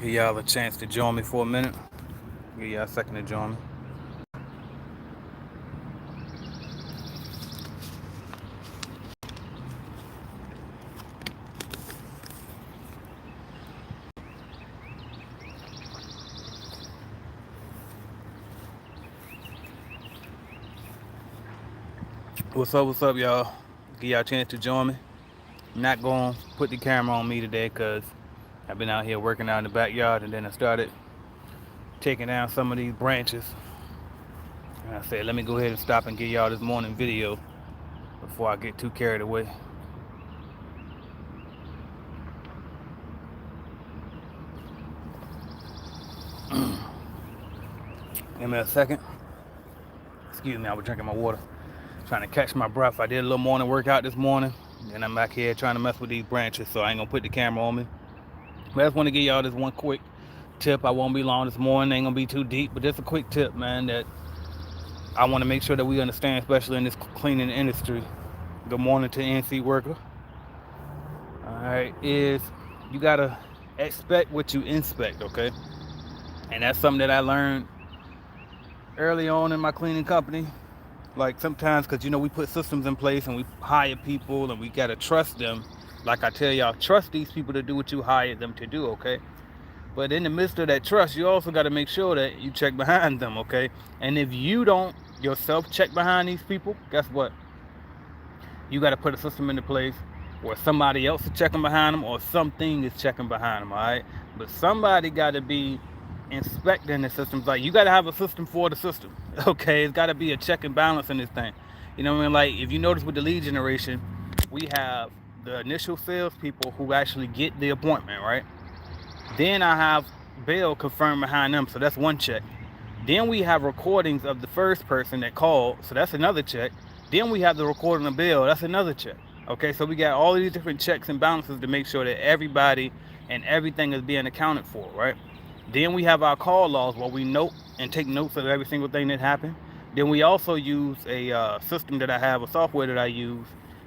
Give y'all a chance to join me for a minute. Give y'all a second to join me. What's up, y'all? Give y'all a chance to join me. I'm not going to put the camera on me today because I've been out here working out in the backyard, and then I started taking down some of these branches. And I said, let me go ahead and stop and give y'all this morning video before I get too carried away. Give me a second. Excuse me, I was drinking my water. Trying to catch my breath. I did a little morning workout this morning, and I'm back here trying to mess with these branches, so I ain't gonna put the camera on me. But I just want to give y'all this one quick tip. I won't be long this morning, ain't gonna be too deep, but just a quick tip, man, that I want to make sure that we understand, especially in this cleaning industry. Good morning to NC worker. Alright, is you gotta expect what you inspect, okay? And that's something that I learned early on in my cleaning company. Like sometimes, because we put systems in place and we hire people and we gotta trust them. Like I tell y'all, trust these people to do what you hired them to do, okay? But in the midst of that trust, you also got to make sure that you check behind them, okay? And if you don't yourself check behind these people, guess what? You got to put a system into place where somebody else is checking behind them or something is checking behind them, all right? But somebody got to be inspecting the systems. Like, you got to have a system for the system, okay? It's got to be a check and balance in this thing. You know what I mean? Like, if you notice with the lead generation, we have the initial salespeople who actually get the appointment, right? Then I have Bill confirmed behind them, so that's one check. Then we have recordings of the first person that called, so that's another check. Then we have the recording of Bill, that's another check. Okay, so we got all of these different checks and balances to make sure that everybody and everything is being accounted for, right? Then we have our call logs where we note and take notes of every single thing that happened. Then we also use a system that I have, a software that I use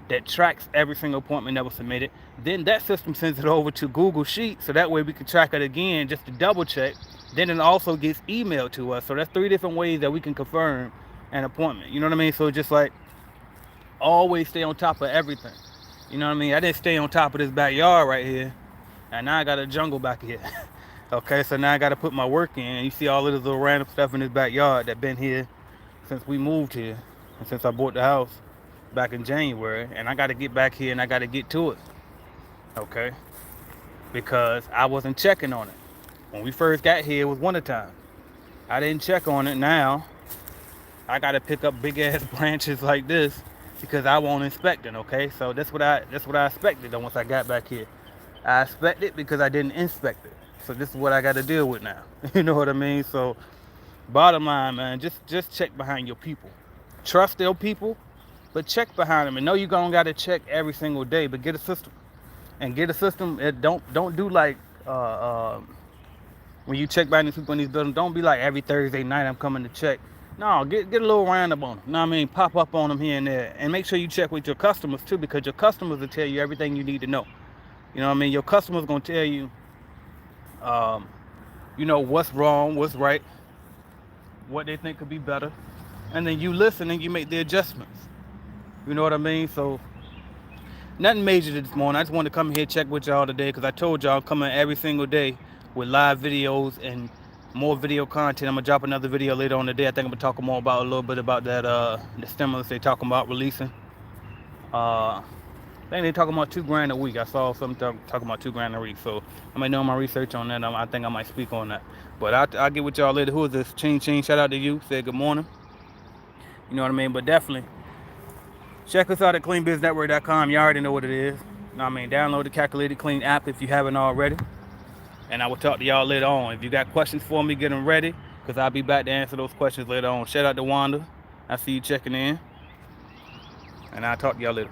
that tracks every single appointment that was submitted. Then that system sends it over to Google Sheets, so that way we can track it again just to double check. Then it also gets emailed to us. So that's 3 different ways that we can confirm an appointment. You know what I mean? So just like always stay on top of everything. You know what I mean? I didn't stay on top of this backyard right here, and now I got a jungle back here. Okay, so now I got to put my work in. You see all of this little random stuff in this backyard that been here since we moved here and since I bought the house back in January, and I got to get back here and I got to get to it, okay? Because I wasn't checking on it. When we first got here, it was wintertime. I didn't check on it. Now I got to pick up big ass branches like this because I won't inspect it, okay? So that's what I expected once I got back here. I expected because I didn't inspect it. So this is what I got to deal with now. You know what I mean? So bottom line, man, just check behind your people. Trust their people, but check behind them. And know you're gonna gotta check every single day, but get a system. And get a system. Don't do like when you check behind these people in these buildings. Don't be like every Thursday night I'm coming to check. No, get a little roundup on them. You know what I mean? Pop up on them here and there, and make sure you check with your customers too, because your customers will tell you everything you need to know. You know what I mean? Your customers gonna tell you, what's wrong, what's right, what they think could be better, and then you listen and you make the adjustments. You know what I mean? So nothing major this morning. I just wanted to come here check with y'all today because I told y'all I'm coming every single day with live videos and more video content. I'm gonna drop another video later on today. I think I'm gonna talk more about a little bit about that the stimulus they talking about releasing. I think they talking about $2,000 a week. I saw something talking about $2,000 a week. So I might do my research on that. I think I might speak on that. But I'll get with y'all later. Who is this? Ching Ching. Shout out to you. Said good morning. You know what I mean? But definitely check us out at cleanbiznetwork.com. You already know what it is. You know what I mean? Download the Calculated Clean app if you haven't already. And I will talk to y'all later on. If you got questions for me, get them ready, because I'll be back to answer those questions later on. Shout out to Wanda. I see you checking in. And I'll talk to y'all later.